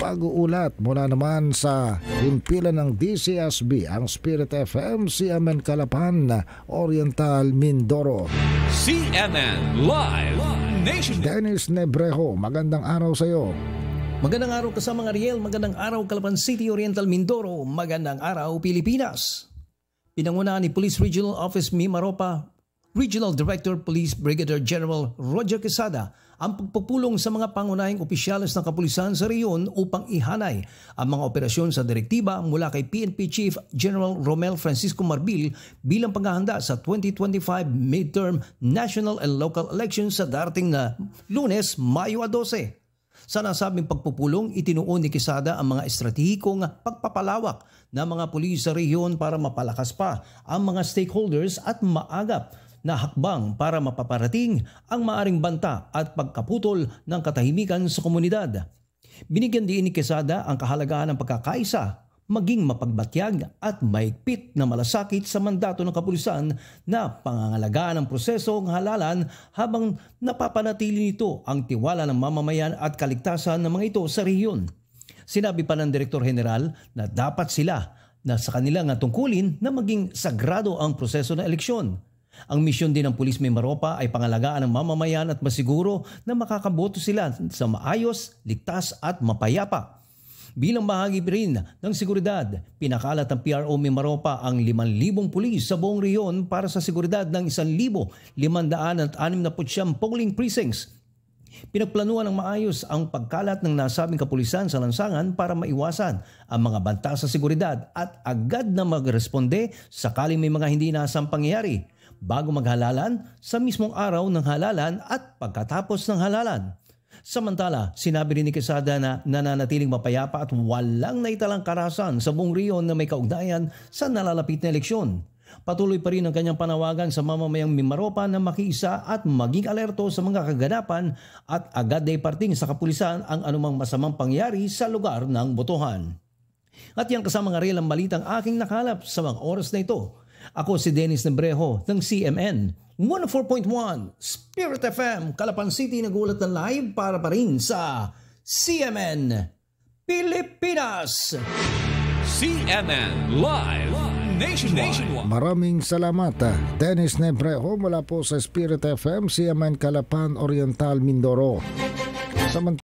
pag-uulat mula naman sa himpilan ng DCSB, ang Spirit FM, CMN Calapan, Oriental, Mindoro. CMN Live Nation. Dennis Nebrejo, magandang araw sa iyo. Magandang araw kasama ng Ariel, magandang araw Calapan City, Oriental, Mindoro, magandang araw Pilipinas. Pinangunahan ni Police Regional Office Mimaropa, Regional Director Police Brigadier General Roger Quesada ang pagpupulong sa mga pangunahing opisyales ng kapulisan sa rehiyon upang ihanay ang mga operasyon sa direktiba mula kay PNP Chief General Romel Francisco Marbil bilang paghahanda sa 2025 midterm national and local elections sa darating na Lunes, Mayo 12. Sa nasabing pagpupulong, itinuon ni Quesada ang mga estratehikong pagpapalawak ng mga pulis sa rehiyon para mapalakas pa ang mga stakeholders at maagap na hakbang para mapaparating ang maaring banta at pagkaputol ng katahimikan sa komunidad. Binigyan din ni Quesada ang kahalagahan ng pagkakaisa, maging mapagbatyag at maigpit na malasakit sa mandato ng kapulisan na pangangalagaan ng proseso ng halalan habang napapanatili nito ang tiwala ng mamamayan at kaligtasan ng mga ito sa rehiyon. Sinabi pa ng Direktor General na dapat sila na sa kanilang tungkulin na maging sagrado ang proseso ng eleksyon. Ang misyon din ng Pulis Mimaropa ay pangalagaan ng mamamayan at masiguro na makakaboto sila sa maayos, ligtas at mapayapa. Bilang bahagi rin ng seguridad, pinakalat ng PRO Mimaropa ang 5,000 pulis sa buong rehiyon para sa seguridad ng 1,569 polling precincts. Pinagplanuhan ng maayos ang pagkalat ng nasabing kapulisan sa lansangan para maiwasan ang mga banta sa seguridad at agad na magresponde sakaling may mga hindi inaasang pangyayari bago maghalalan, sa mismong araw ng halalan at pagkatapos ng halalan. Samantala, sinabi rin ni Quesada na nananatiling mapayapa at walang naitalang karahasan sa buong rehiyon na may kaugnayan sa nalalapit na eleksyon. Patuloy pa rin ang kanyang panawagan sa mamamayang Mimaropa na makiisa at maging alerto sa mga kaganapan at agad na iparting sa kapulisan ang anumang masamang pangyari sa lugar ng botohan. At yan kasama nga rin ang balitang aking nakalap sa mga oras na ito. Ako si Dennis Nebrejo ng CMN 104.1 Spirit FM, Calapan City, nagulat na live para pa rin sa CMN Pilipinas. CMN Live Nationwide. Maraming salamat, Dennis Nebrejo mula po sa Spirit FM, CMN Calapan, Oriental, Mindoro.